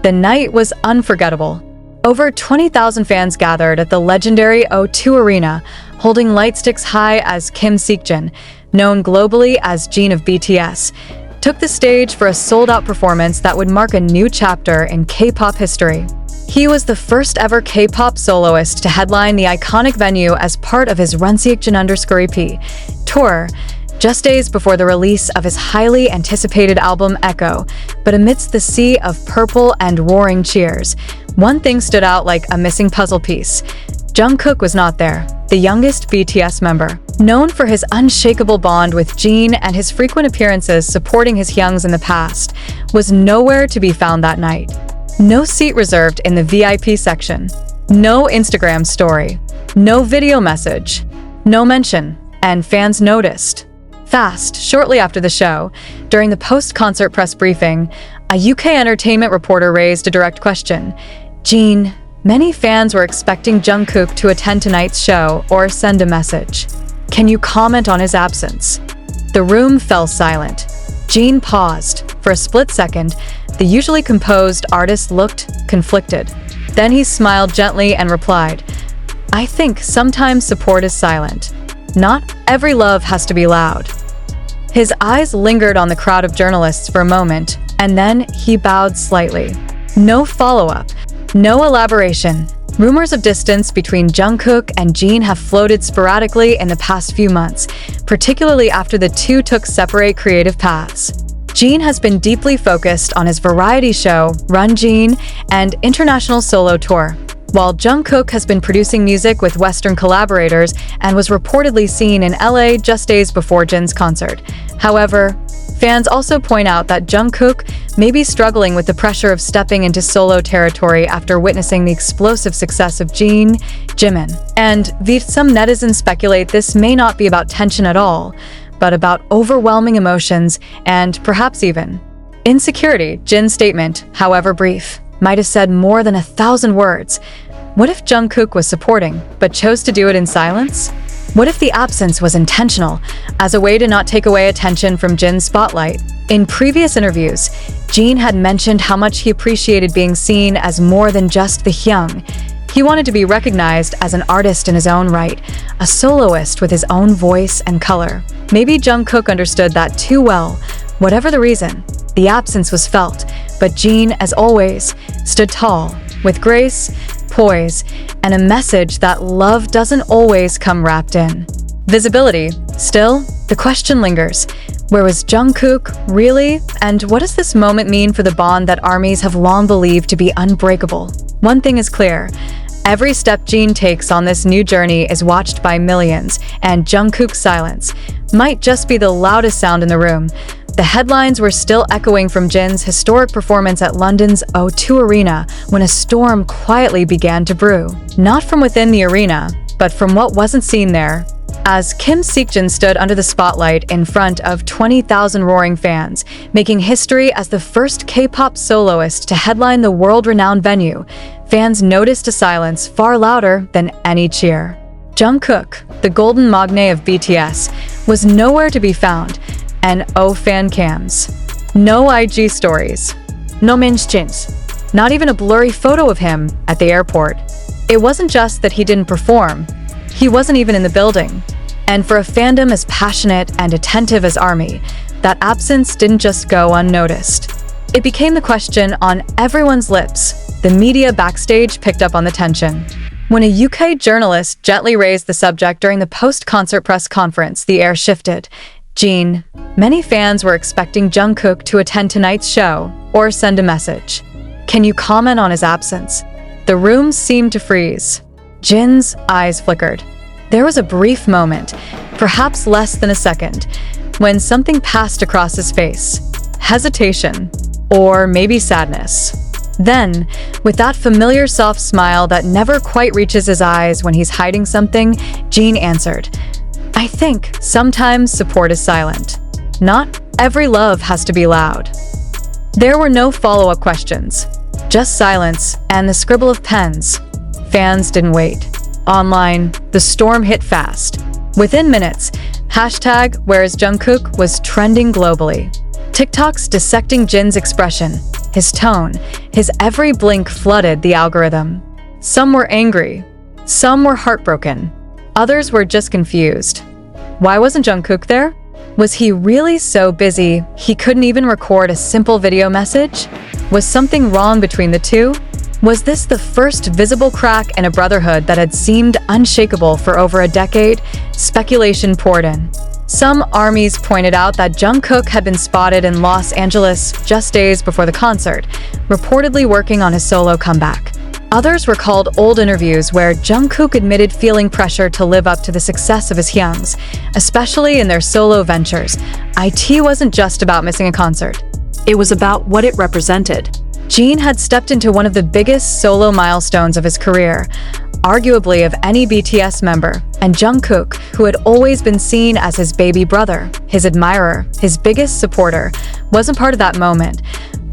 The night was unforgettable. Over 20,000 fans gathered at the legendary O2 Arena, holding lightsticks high as Kim Seokjin, known globally as Jin of BTS, took the stage for a sold-out performance that would mark a new chapter in K-pop history. He was the first ever K-pop soloist to headline the iconic venue as part of his Runseokjin_EP tour, just days before the release of his highly anticipated album Echo. But amidst the sea of purple and roaring cheers, one thing stood out like a missing puzzle piece. Jungkook was not there, the youngest BTS member. Known for his unshakable bond with Jin and his frequent appearances supporting his Hyungs in the past, was nowhere to be found that night. No seat reserved in the VIP section. No Instagram story. No video message. No mention. And fans noticed. Fast, shortly after the show, during the post-concert press briefing, a UK entertainment reporter raised a direct question. Jin, many fans were expecting Jungkook to attend tonight's show or send a message. Can you comment on his absence? The room fell silent. Jin paused. For a split second, the usually composed artist looked conflicted. Then he smiled gently and replied, "I think sometimes support is silent. Not every love has to be loud." His eyes lingered on the crowd of journalists for a moment, and then he bowed slightly. No follow-up, no elaboration. Rumors of distance between Jungkook and Jin have floated sporadically in the past few months, particularly after the two took separate creative paths. Jin has been deeply focused on his variety show, Run Jin, and international solo tour, while Jungkook has been producing music with Western collaborators and was reportedly seen in LA just days before Jin's concert. However, fans also point out that Jungkook may be struggling with the pressure of stepping into solo territory after witnessing the explosive success of Jin, Jimin. And some netizens speculate this may not be about tension at all, but about overwhelming emotions and perhaps even insecurity. Jin's statement, however brief, might have said more than 1,000 words. What if Jungkook was supporting, but chose to do it in silence? What if the absence was intentional, as a way to not take away attention from Jin's spotlight? In previous interviews, Jin had mentioned how much he appreciated being seen as more than just the Hyung. He wanted to be recognized as an artist in his own right, a soloist with his own voice and color. Maybe Jungkook understood that too well. Whatever the reason, the absence was felt, but Jin, as always, stood tall, with grace, poise, and a message that love doesn't always come wrapped in visibility. Still, the question lingers. Where was Jungkook, really? And what does this moment mean for the bond that armies have long believed to be unbreakable? One thing is clear. Every step Jin takes on this new journey is watched by millions, and Jungkook's silence might just be the loudest sound in the room. The headlines were still echoing from Jin's historic performance at London's O2 Arena when a storm quietly began to brew. Not from within the arena, but from what wasn't seen there. As Kim Seokjin stood under the spotlight in front of 20,000 roaring fans, making history as the first K-pop soloist to headline the world-renowned venue, fans noticed a silence far louder than any cheer. Jungkook, the golden magne of BTS, was nowhere to be found, and no fan cams, no IG stories, no mentions, not even a blurry photo of him at the airport. It wasn't just that he didn't perform, he wasn't even in the building. And for a fandom as passionate and attentive as ARMY, that absence didn't just go unnoticed. It became the question on everyone's lips. The media backstage picked up on the tension. When a UK journalist gently raised the subject during the post-concert press conference, the air shifted. Jin, many fans were expecting Jungkook to attend tonight's show or send a message. Can you comment on his absence? The room seemed to freeze. Jin's eyes flickered. There was a brief moment, perhaps less than a second, when something passed across his face. Hesitation, or maybe sadness. Then, with that familiar soft smile that never quite reaches his eyes when he's hiding something, Jin answered, "I think sometimes support is silent. Not every love has to be loud." There were no follow-up questions, just silence and the scribble of pens. Fans didn't wait. Online, the storm hit fast. Within minutes, #WhereIsJungkook was trending globally. TikToks dissecting Jin's expression, his tone, his every blink flooded the algorithm. Some were angry. Some were heartbroken. Others were just confused. Why wasn't Jungkook there? Was he really so busy he couldn't even record a simple video message? Was something wrong between the two? Was this the first visible crack in a brotherhood that had seemed unshakable for over a decade? Speculation poured in. Some armies pointed out that Jungkook had been spotted in Los Angeles just days before the concert, reportedly working on his solo comeback. Others recalled old interviews where Jungkook admitted feeling pressure to live up to the success of his hyungs, especially in their solo ventures. It wasn't just about missing a concert. It was about what it represented. Jin had stepped into one of the biggest solo milestones of his career, arguably of any BTS member, and Jungkook, who had always been seen as his baby brother, his admirer, his biggest supporter, wasn't part of that moment.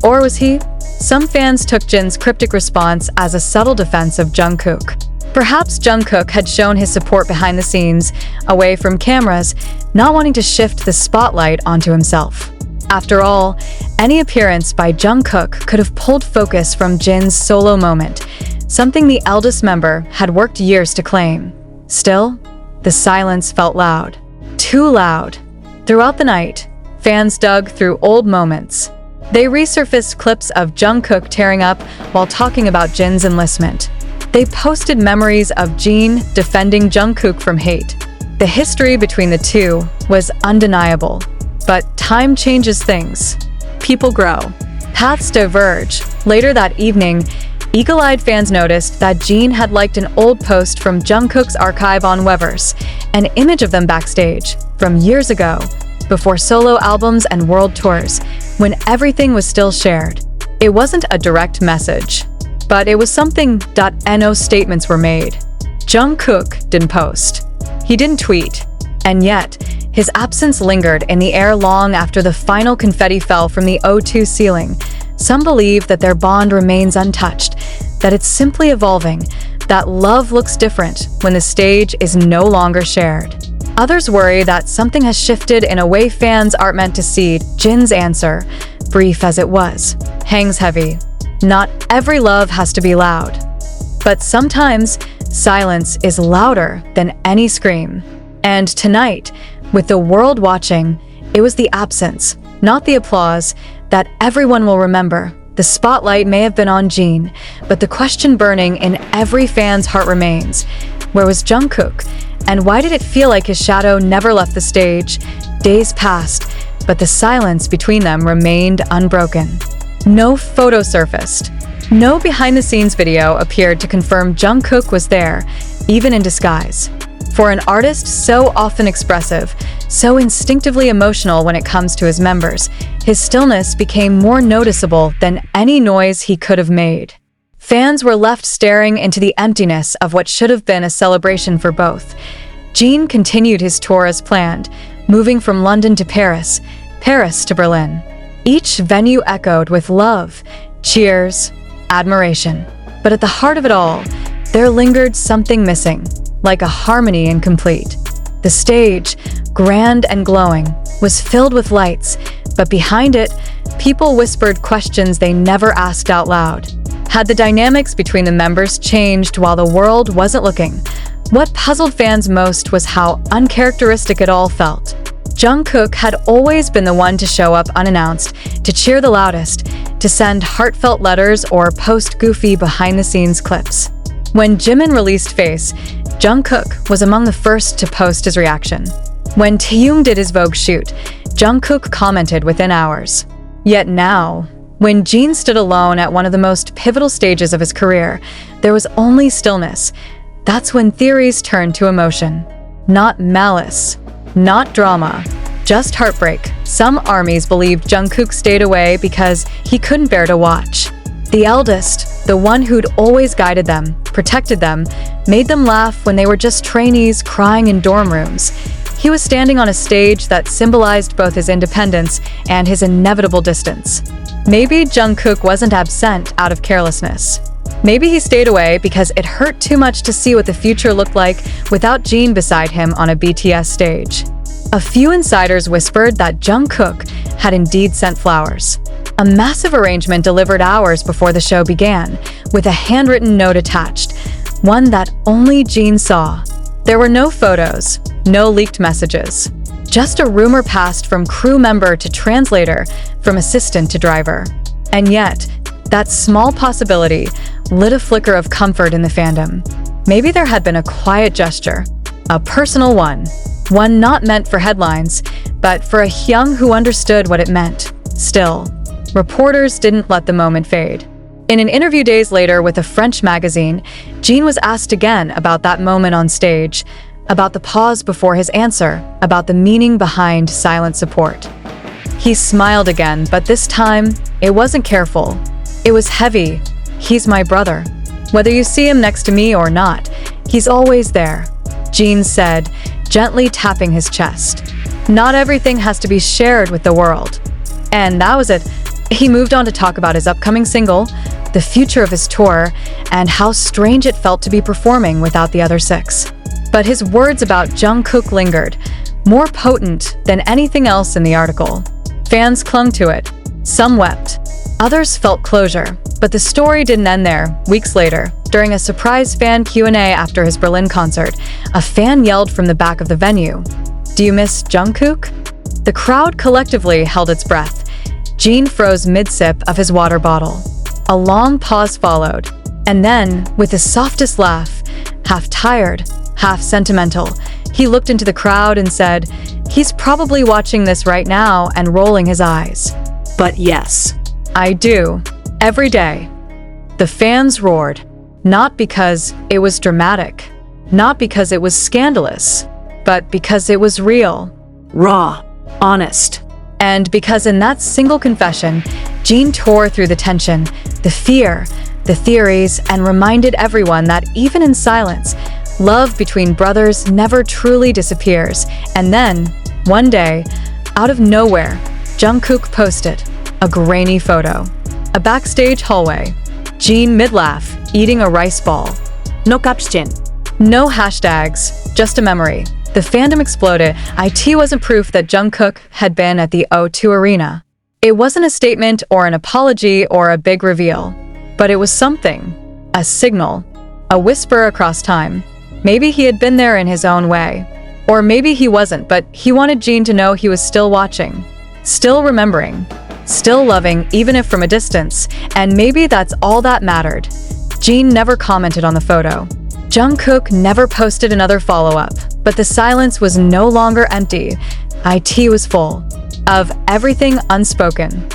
Or was he? Some fans took Jin's cryptic response as a subtle defense of Jungkook. Perhaps Jungkook had shown his support behind the scenes, away from cameras, not wanting to shift the spotlight onto himself. After all, any appearance by Jungkook could have pulled focus from Jin's solo moment, something the eldest member had worked years to claim. Still, the silence felt loud. Too loud. Throughout the night, fans dug through old moments. They resurfaced clips of Jungkook tearing up while talking about Jin's enlistment. They posted memories of Jin defending Jungkook from hate. The history between the two was undeniable. But time changes things. People grow. Paths diverge. Later that evening, eagle-eyed fans noticed that Jin had liked an old post from Jungkook's archive on Weverse, an image of them backstage from years ago, before solo albums and world tours, when everything was still shared. It wasn't a direct message, but it was something. No statements were made. Jungkook didn't post. He didn't tweet. And yet, his absence lingered in the air long after the final confetti fell from the O2 ceiling. Some believe that their bond remains untouched, that it's simply evolving, that love looks different when the stage is no longer shared. Others worry that something has shifted in a way fans aren't meant to see. Jin's answer, brief as it was, hangs heavy. Not every love has to be loud. But sometimes, silence is louder than any scream. And tonight, with the world watching, it was the absence, not the applause, that everyone will remember. The spotlight may have been on Jin, but the question burning in every fan's heart remains. Where was Jungkook? And why did it feel like his shadow never left the stage? Days passed, but the silence between them remained unbroken. No photo surfaced. No behind-the-scenes video appeared to confirm Jungkook was there, even in disguise. For an artist so often expressive, so instinctively emotional when it comes to his members, his stillness became more noticeable than any noise he could have made. Fans were left staring into the emptiness of what should have been a celebration for both. Jin continued his tour as planned, moving from London to Paris, Paris to Berlin. Each venue echoed with love, cheers, admiration. But at the heart of it all, there lingered something missing, like a harmony incomplete. The stage, grand and glowing, was filled with lights, but behind it, people whispered questions they never asked out loud. Had the dynamics between the members changed while the world wasn't looking? What puzzled fans most was how uncharacteristic it all felt. Jungkook had always been the one to show up unannounced, to cheer the loudest, to send heartfelt letters or post goofy behind-the-scenes clips. When Jimin released Face, Jungkook was among the first to post his reaction. When Taehyung did his Vogue shoot, Jungkook commented within hours. Yet now, when Jin stood alone at one of the most pivotal stages of his career, there was only stillness. That's when theories turned to emotion. Not malice, not drama, just heartbreak. Some armies believed Jungkook stayed away because he couldn't bear to watch. The eldest, the one who'd always guided them, protected them, made them laugh when they were just trainees crying in dorm rooms. He was standing on a stage that symbolized both his independence and his inevitable distance. Maybe Jungkook wasn't absent out of carelessness. Maybe he stayed away because it hurt too much to see what the future looked like without Jin beside him on a BTS stage. A few insiders whispered that Jungkook had indeed sent flowers. A massive arrangement delivered hours before the show began, with a handwritten note attached, one that only Jin saw. There were no photos, no leaked messages. Just a rumor passed from crew member to translator, from assistant to driver. And yet, that small possibility lit a flicker of comfort in the fandom. Maybe there had been a quiet gesture, a personal one not meant for headlines, but for a Hyung who understood what it meant. Still, reporters didn't let the moment fade. In an interview days later with a French magazine, Jin was asked again about that moment on stage, about the pause before his answer, about the meaning behind silent support. He smiled again, but this time, it wasn't careful. It was heavy. He's my brother. Whether you see him next to me or not, he's always there, Jin said, gently tapping his chest. Not everything has to be shared with the world. And that was it. He moved on to talk about his upcoming single, the future of his tour, and how strange it felt to be performing without the other six. But his words about Jungkook lingered, more potent than anything else in the article. Fans clung to it. Some wept. Others felt closure. But the story didn't end there. Weeks later, during a surprise fan Q&A after his Berlin concert, a fan yelled from the back of the venue, "Do you miss Jungkook?" The crowd collectively held its breath. Jin froze mid-sip of his water bottle. A long pause followed, and then, with the softest laugh, half tired, half sentimental, he looked into the crowd and said, "He's probably watching this right now and rolling his eyes. But yes, I do. Every day." The fans roared, not because it was dramatic, not because it was scandalous, but because it was real, raw, honest. And because in that single confession, Jin tore through the tension, the fear, the theories, and reminded everyone that even in silence, love between brothers never truly disappears. And then, one day, out of nowhere, Jungkook posted a grainy photo. A backstage hallway. Jin mid-laugh, eating a rice ball. No caption. No hashtags, just a memory. The fandom exploded. It wasn't proof that Jungkook had been at the O2 Arena. It wasn't a statement or an apology or a big reveal. But it was something. A signal. A whisper across time. Maybe he had been there in his own way. Or maybe he wasn't, but he wanted Jin to know he was still watching. Still remembering. Still loving, even if from a distance. And maybe that's all that mattered. Jin never commented on the photo. Jungkook never posted another follow-up. But the silence was no longer empty. It was full of everything unspoken.